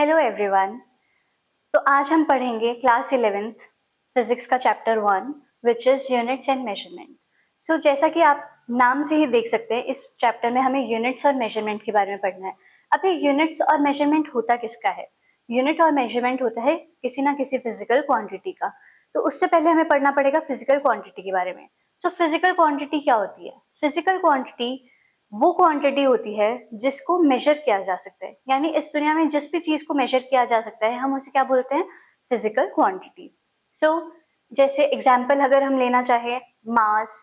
Hello everyone. तो आज हम पढ़ेंगे क्लास 11th फिजिक्स का chapter 1 which is units and measurement. So जैसा कि आप नाम से ही देख सकते हैं, इस चैप्टर में हमें यूनिट्स और मेजरमेंट के बारे में पढ़ना है। अब ये यूनिट्स और मेजरमेंट होता किसका है? यूनिट और मेजरमेंट होता है किसी ना किसी फिजिकल क्वांटिटी का। तो उससे पहले हमें पढ़ना पड़ेगा फिजिकल क्वांटिटी के बारे में। सो फिजिकल क्वांटिटी क्या होती है? फिजिकल क्वांटिटी वो क्वांटिटी होती है जिसको मेजर किया जा सकता है, यानी इस दुनिया में जिस भी चीज को मेजर किया जा सकता है हम उसे क्या बोलते हैं? Physical quantity. सो जैसे एग्जांपल अगर हम लेना चाहें, mass,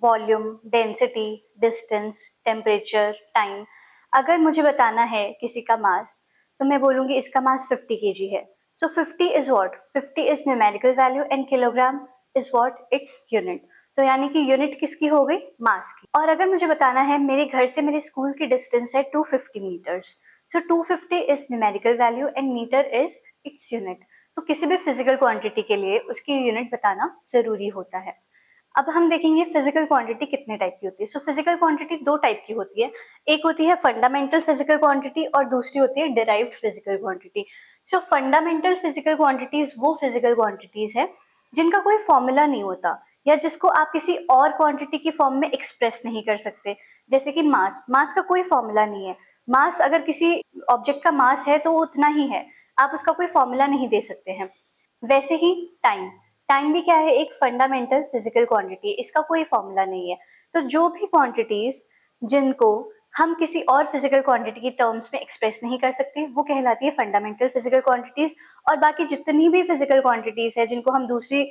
volume, density, distance, temperature, time. अगर मुझे बताना है किसी का मास, तो मैं बोलूंगी इसका मास 50 kg है। सो 50 is what? 50 is numerical value and kilogram is what? It's unit. तो यानी कि यूनिट किसकी हो गई? मास की। और अगर मुझे बताना है मेरे घर से मेरे स्कूल की डिस्टेंस है 250 metres, so 250 is numerical value and metre is its unit. तो किसी भी फिजिकल क्वांटिटी के लिए उसकी यूनिट बताना जरूरी होता है। अब हम देखेंगे फिजिकल क्वांटिटी कितने टाइप की होती है। सो फिजिकल क्वांटिटी दो टाइप की होती है। एक होती है फंडामेंटल फिजिकल क्वांटिटी और दूसरी होती है डिराइव्ड फिजिकल क्वांटिटी। सो फंडामेंटल फिजिकल क्वांटिटीज वो फिजिकल क्वांटिटीज है जिनका कोई फॉर्मूला नहीं होता या जिसको आप किसी और क्वांटिटी की फॉर्म में एक्सप्रेस नहीं कर सकते। जैसे कि मास, मास का कोई फॉर्मूला नहीं है। मास, अगर किसी ऑब्जेक्ट का मास है तो वो उतना ही है, आप उसका कोई फॉर्मूला नहीं दे सकते हैं। वैसे ही टाइम, टाइम भी क्या है? एक फंडामेंटल फिजिकल क्वांटिटी, इसका कोई फॉर्मूला नहीं है। तो जो भी क्वांटिटीज जिनको हम किसी और फिजिकल क्वांटिटी की टर्म्स में एक्सप्रेस नहीं कर सकते वो कहलाती है फंडामेंटल फिजिकल क्वांटिटीज। और बाकी जितनी भी फिजिकल क्वांटिटीज है जिनको हम दूसरी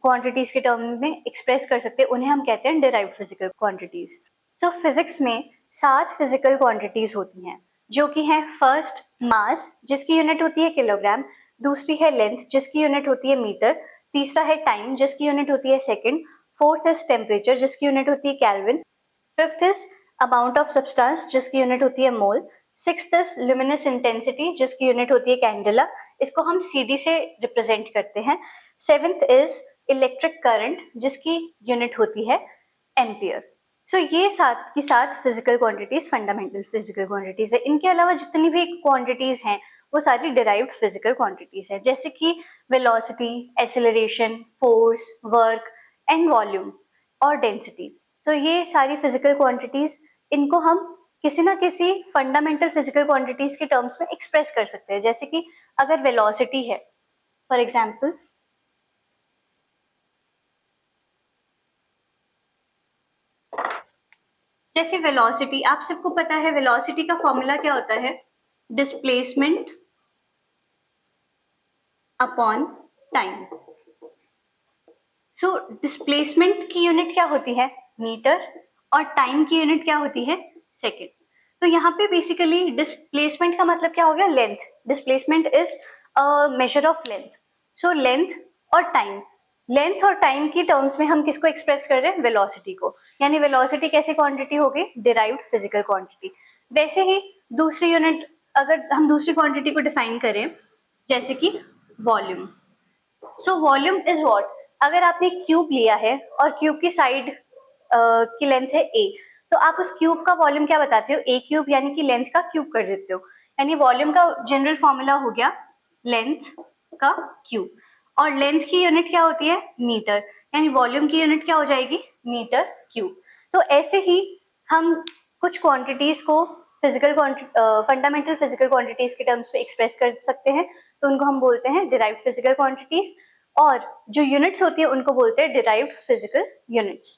क्वांटिटीज के टर्म में एक्सप्रेस कर सकते हैं उन्हें हम कहते हैं डिराइव्ड फिजिकल क्वांटिटीज। सो फिजिक्स में 7 फिजिकल क्वांटिटीज होती हैं, जो कि है फर्स्ट मास, जिसकी यूनिट होती है किलोग्राम। दूसरी है लेंथ, जिसकी यूनिट होती है मीटर। तीसरा है टाइम, जिसकी यूनिट होती है सेकंड। फोर्थ इज टेम्परेचर, जिसकी यूनिट होती है kelvin. Fifth is amount of substance, जिसकी यूनिट होती है मोल। सिक्स्थ इज ल्यूमिनस इंटेंसिटी, जिसकी यूनिट होती है कैंडेला, इसको हम सीडी से रिप्रेजेंट करते हैं। सेवेंथ इज इलेक्ट्रिक करंट, जिसकी यूनिट होती है एम्पियर। सो ये 7 की 7 physical quantities fundamental physical quantities है। इनके अलावा जितनी भी क्वांटिटीज हैं वो सारी डिराइव्ड फिजिकल क्वांटिटीज है, जैसे कि velocity, acceleration, force, work and volume और डेंसिटी। तो ये सारी फिजिकल क्वांटिटीज, इनको हम किसी ना किसी फंडामेंटल फिजिकल क्वांटिटीज के टर्म्स में एक्सप्रेस कर सकते हैं। जैसे कि अगर वेलोसिटी है, फॉर एग्जाम्पल, जैसे वेलोसिटी, आप सबको पता है वेलोसिटी का फॉर्मूला क्या होता है? Displacement upon time. So displacement की यूनिट क्या होती है? मीटर। और टाइम की यूनिट क्या होती है? सेकेंड। तो यहाँ पे बेसिकली डिस्प्लेसमेंट का मतलब क्या हो गया? Length. Displacement is measure of length. So length और टाइम, लेंथ और टाइम की टर्म्स में हम किसको एक्सप्रेस कर रहे हैं? वेलोसिटी को। यानी वेलोसिटी कैसी क्वांटिटी हो गई? Derived physical quantity. वैसे ही दूसरी यूनिट, अगर हम दूसरी क्वांटिटी को डिफाइन करें, जैसे कि volume. So volume is what? अगर आपने क्यूब लिया है और क्यूब की साइड की लेंथ है ए, तो आप उस क्यूब का वॉल्यूम क्या बताते हो? ए क्यूब, यानी कि लेंथ का क्यूब कर देते हो। यानी वॉल्यूम का जनरल फॉर्मूला हो गया लेंथ का क्यूब। और लेंथ की यूनिट क्या होती है? मीटर। यानी वॉल्यूम की यूनिट क्या हो जाएगी? Metre cube. तो ऐसे ही हम कुछ क्वांटिटीज को फिजिकल फंडामेंटल फिजिकल क्वांटिटीज के टर्म्स में एक्सप्रेस कर सकते हैं, तो उनको हम बोलते हैं डिराइव्ड फिजिकल क्वांटिटीज। और जो यूनिट्स होती है उनको बोलते हैं डिराइव्ड फिजिकल यूनिट्स।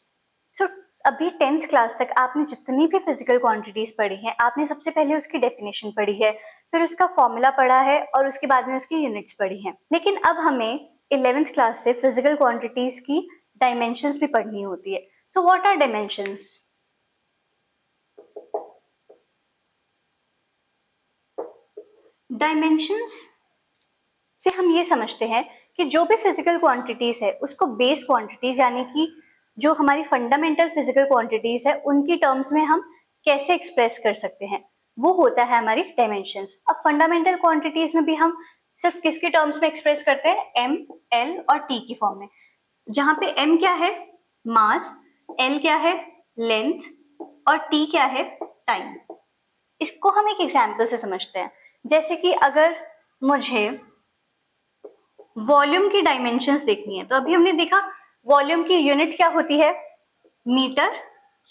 सो अभी 10th क्लास तक आपने जितनी भी फिजिकल क्वांटिटीज पढ़ी हैं, आपने सबसे पहले उसकी डेफिनेशन पढ़ी है, फिर उसका फॉर्मूला पढ़ा है और उसके बाद में उसकी यूनिट्स पढ़ी हैं। लेकिन अब हमें 11th क्लास से फिजिकल क्वांटिटीज की डायमेंशंस भी पढ़नी होती है। So what are dimensions? Dimensions से हम ये समझते हैं कि जो भी फिजिकल क्वांटिटीज है उसको बेस क्वांटिटीज, यानी कि जो हमारी फंडामेंटल फिजिकल क्वांटिटीज है उनकी टर्म्स में हम कैसे एक्सप्रेस कर सकते हैं, वो होता है हमारी डायमेंशंस। अब फंडामेंटल क्वांटिटीज में भी हम सिर्फ किसके टर्म्स में एक्सप्रेस करते हैं? एम, एल और टी की फॉर्म में। जहां पे एम क्या है? मास, एल क्या है? लेंथ और टी क्या है? टाइम। इसको हम एक एग्जाम्पल से समझते हैं। जैसे कि अगर मुझे वॉल्यूम की डायमेंशंस देखनी है। तो अभी हमने देखा वॉल्यूम की यूनिट क्या होती है, मीटर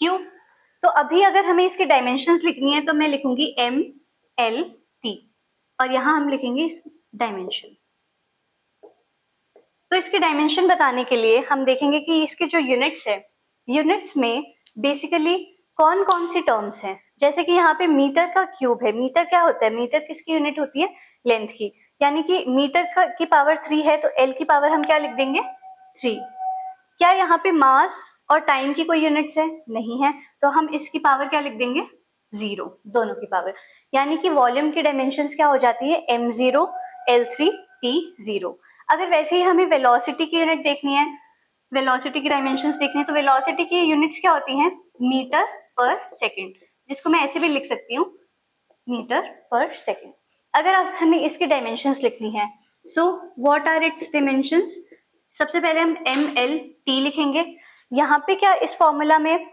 क्यूब। तो अभी अगर हमें इसकी डायमेंशंस लिखनी है तो मैं लिखूंगी ml/t और यहां हम लिखेंगे इस डायमेंशन। तो इसके डायमेंशन बताने के लिए हम देखेंगे कि इसके जो यूनिट्स है, यूनिट्स में बेसिकली कौन कौन सी टर्म्स हैं। जैसे कि यहाँ पे मीटर का क्यूब है। मीटर क्या होता है, मीटर किसकी यूनिट होती है, लेंथ की। यानी कि मीटर का की पावर 3 है तो एल की पावर हम क्या लिख देंगे, 3। क्या यहाँ पे मास और टाइम की कोई यूनिट्स है, नहीं है, तो हम इसकी पावर क्या लिख देंगे, 0, दोनों की पावर। यानी कि वॉल्यूम की डायमेंशंस क्या हो जाती है, m0 l3 t0। अगर वैसे ही हमें वेलोसिटी की यूनिट देखनी है, वेलोसिटी की डायमेंशंस देखनी है, तो वेलोसिटी की यूनिट्स क्या होती हैं, मीटर पर सेकेंड, जिसको मैं ऐसे भी लिख सकती हूँ, मीटर पर सेकेंड। अगर आप हमें इसकी डायमेंशंस लिखनी है, so what are its dimensions. सबसे पहले हम ml/t लिखेंगे। यहाँ पे क्या इस फॉर्मूला में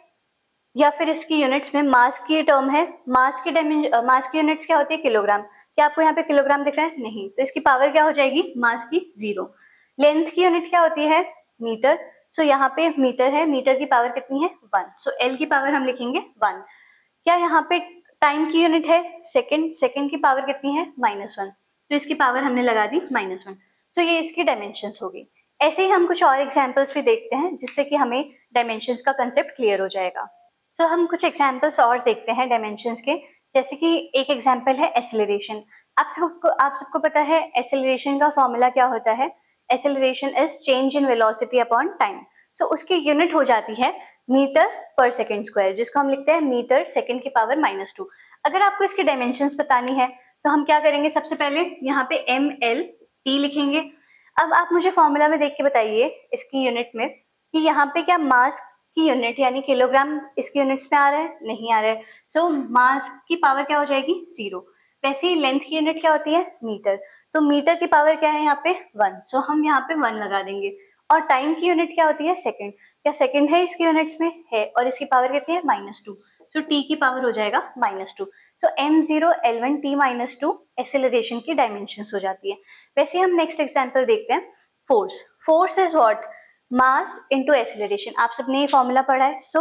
या फिर इसकी यूनिट्स में मास की टर्म है। मास की यूनिट्स क्या होती है, किलोग्राम। क्या आपको यहाँ पे किलोग्राम दिख रहा है, नहीं, तो इसकी पावर क्या हो जाएगी, मास की 0। लेंथ की यूनिट क्या होती है, मीटर। सो यहाँ पे मीटर है, मीटर की पावर कितनी है, 1। सो एल की पावर हम लिखेंगे 1। क्या यहाँ पे टाइम की यूनिट है, सेकेंड। सेकेंड की पावर कितनी है, -1, तो इसकी पावर हमने लगा दी -1। सो ये इसकी डायमेंशंस होगी। ऐसे ही हम कुछ और एग्जांपल्स भी देखते हैं जिससे कि हमें डायमेंशंस का कंसेप्ट क्लियर हो जाएगा। तो हम कुछ एग्जांपल्स और देखते हैं डायमेंशंस के। जैसे कि एक एग्जांपल है एक्सेलरेशन। आप सबको पता है एक्सेलरेशन का फॉर्मूला क्या होता है, acceleration is change in velocity upon time. So उसकी यूनिट हो जाती है मीटर पर सेकेंड स्क्वायर, जिसको हम लिखते हैं मीटर सेकेंड की पावर -2। अगर आपको इसकी डायमेंशंस बतानी है तो हम क्या करेंगे, सबसे पहले यहाँ पे ml/t लिखेंगे। अब आप मुझे फॉर्मूला में देख के बताइए इसकी यूनिट में कि यहाँ पे क्या मास की यूनिट यानी किलोग्राम इसकी यूनिट्स में आ रहा है, नहीं आ रहा है। सो मास की पावर क्या हो जाएगी, 0। वैसे ही लेंथ की यूनिट क्या होती है, मीटर। तो मीटर की पावर क्या है यहाँ पे, 1। सो हम यहाँ पे 1 लगा देंगे। और टाइम की यूनिट क्या होती है, सेकंड। क्या सेकंड है इसकी यूनिट्स में, है, और इसकी पावर कितनी है, -2। सो t की पावर हो जाएगा -2। सो m0 l1 t-2 एक्सेलरेशन की डायमेंशंस हो जाती है। वैसे हम नेक्स्ट एग्जांपल देखते हैं, force. Force is what, mass into acceleration. आप सबने ये फॉर्मूला पढ़ा है। सो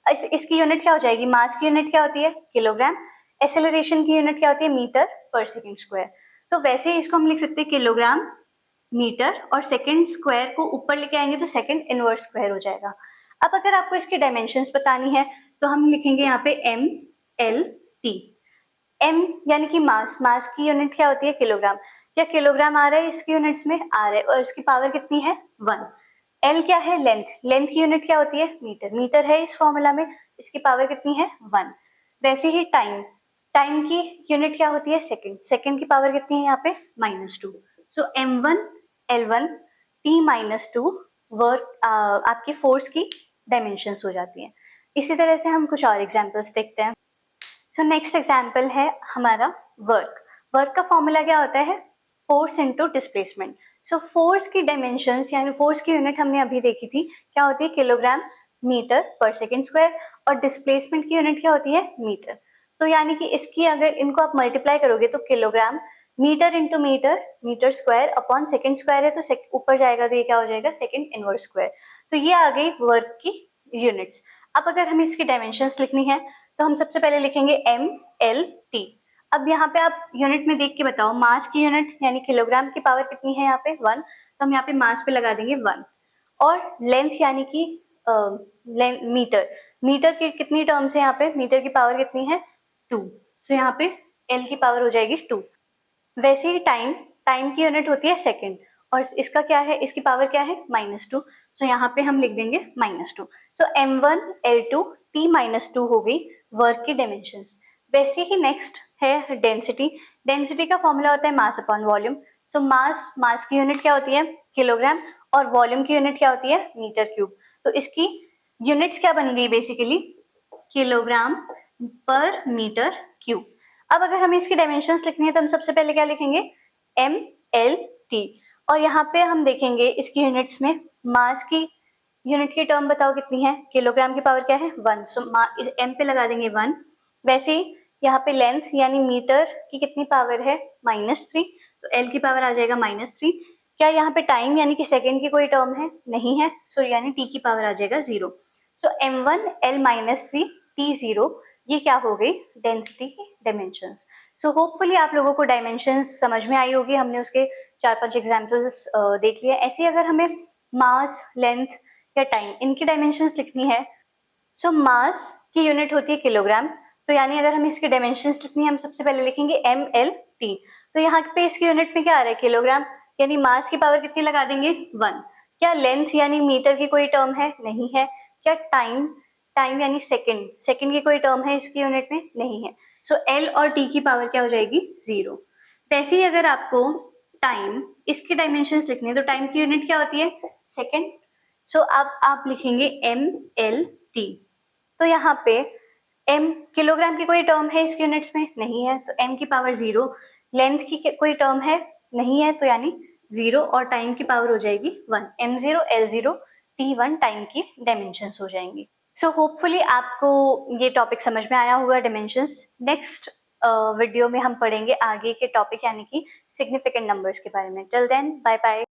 इसकी यूनिट क्या हो जाएगी, मास की यूनिट क्या होती है, किलोग्राम। एक्सेलरेशन की यूनिट क्या होती है, मीटर पर सेकेंड स्क्वायर। तो वैसे ही इसको हम लिख सकते हैं किलोग्राम मीटर, और सेकेंड स्क्वायर को ऊपर लेके आएंगे तो सेकेंड इनवर्स स्क्वायर हो जाएगा। अब अगर आपको इसकी डायमेंशंस बतानी है तो हम लिखेंगे यहाँ पे ml/t। m यानी कि मास, मास की यूनिट क्या होती है, किलोग्राम। क्या किलोग्राम आ रहा है इसकी यूनिट्स में, आ रहा है, और इसकी पावर कितनी है, 1। l क्या है, लेंथ। लेंथ की यूनिट क्या होती है, मीटर। मीटर है इस फॉर्मूला में, इसकी पावर कितनी है, 1। वैसे ही टाइम, टाइम की यूनिट क्या होती है, सेकंड। सेकंड की पावर कितनी है यहाँ पे, -2। सो m1 l1 t-2 वर्क आपकी फोर्स की डायमेंशंस हो जाती है। इसी तरह से हम कुछ और एग्जांपल्स देखते हैं। सो नेक्स्ट एग्जाम्पल है हमारा वर्क। वर्क का फॉर्मूला क्या होता है, force into displacement. So force की डायमेंशंस यानी फोर्स की यूनिट हमने अभी देखी थी, क्या होती है, किलोग्राम मीटर पर सेकेंड स्क्वायर, और डिस्प्लेसमेंट की यूनिट क्या होती है, मीटर। तो यानी कि इसकी अगर इनको आप मल्टीप्लाई करोगे तो kilogram metre into metre, metre square upon second square है, तो ऊपर जाएगा तो ये क्या हो जाएगा, सेकेंड इनवर्स स्क्वायर। तो ये आ गई वर्क की यूनिट्स। अब अगर हमें इसकी डायमेंशंस लिखनी है तो हम सबसे पहले लिखेंगे ml/t। अब यहाँ पे आप यूनिट में देख के बताओ, मास की यूनिट यानी किलोग्राम की पावर कितनी है यहाँ पे, 1। तो हम यहाँ पे मास पे लगा देंगे 1। और लेंथ यानी कि मीटर, मीटर की कितनी टर्म्स है यहाँ पे, मीटर की पावर कितनी है, 2। सो यहाँ पे l की पावर हो जाएगी 2। वैसे ही टाइम, टाइम की यूनिट होती है सेकेंड, और इसका क्या है, इसकी पावर क्या है, -2। सो यहाँ पे हम लिख देंगे -2। सो m1 l2 t-2 हो गई वर्क की डायमेंशंस। वैसे ही नेक्स्ट है डेंसिटी। डेंसिटी का फॉर्मूला होता है मास अपॉन वॉल्यूम। सो मास, मास की यूनिट क्या होती है, किलोग्राम, और वॉल्यूम की यूनिट क्या होती है, मीटर क्यूब। तो इसकी यूनिट्स क्या बन गई, बेसिकली किलोग्राम पर मीटर क्यूब। अब अगर हमें इसकी डायमेंशंस लिखनी है तो हम सबसे पहले क्या लिखेंगे, ml/t। और यहाँ पे हम देखेंगे इसकी यूनिट्स में मास की यूनिट की टर्म बताओ कितनी है, किलोग्राम की पावर क्या है, 1। सो m पे लगा देंगे 1। वैसे ही यहाँ पे लेंथ यानी मीटर की कितनी पावर है, -3। तो एल की पावर आ जाएगा -3। क्या यहाँ पे टाइम यानी कि सेकेंड की कोई टर्म है? नहीं है, सो यानी टी की पावर आ जाएगा 0। सो m1 l-3 t0 ये क्या हो गई? डेंसिटी की डायमेंशंस। सो होपफुली आप लोगों को डायमेंशंस समझ में आई होगी, हमने उसके 4-5 एग्जाम्पल्स देख लिए। ऐसे अगर हमें मास, लेंथ या टाइम इनकी डायमेंशंस लिखनी है, सो मास की यूनिट होती है किलोग्राम, तो यानी अगर हमें इसकी डायमेंशंस लिखनी है हम सबसे पहले लिखेंगे ml/t। तो यहाँ पे इसकी यूनिट में क्या आ रहा है? किलोग्राम, यानी मास की पावर कितनी लगा देंगे? 1। क्या लेंथ यानी मीटर की कोई टर्म है? नहीं है। क्या टाइम, टाइम यानी सेकंड, सेकंड की कोई टर्म है इसकी यूनिट में? नहीं है। सो एल और टी की पावर क्या हो जाएगी? 0। वैसे ही अगर आपको टाइम इसकी डायमेंशंस लिखनी है तो टाइम की यूनिट क्या होती है? सेकंड। सो अब आप लिखेंगे ml/t। तो यहाँ पे m किलोग्राम की कोई टर्म है इसकी यूनिट्स में? नहीं है, तो m की पावर 0। लेंथ की कोई टर्म है? नहीं है, तो यानी 0 और टाइम की पावर हो जाएगी 1। m0 l0 t1 टाइम की डायमेंशंस हो जाएंगी। सो होपफुली आपको ये टॉपिक समझ में आया होगा, डायमेंशंस। नेक्स्ट वीडियो में हम पढ़ेंगे आगे के टॉपिक यानी कि सिग्निफिकेंट नंबर्स के बारे में। Till then bye bye.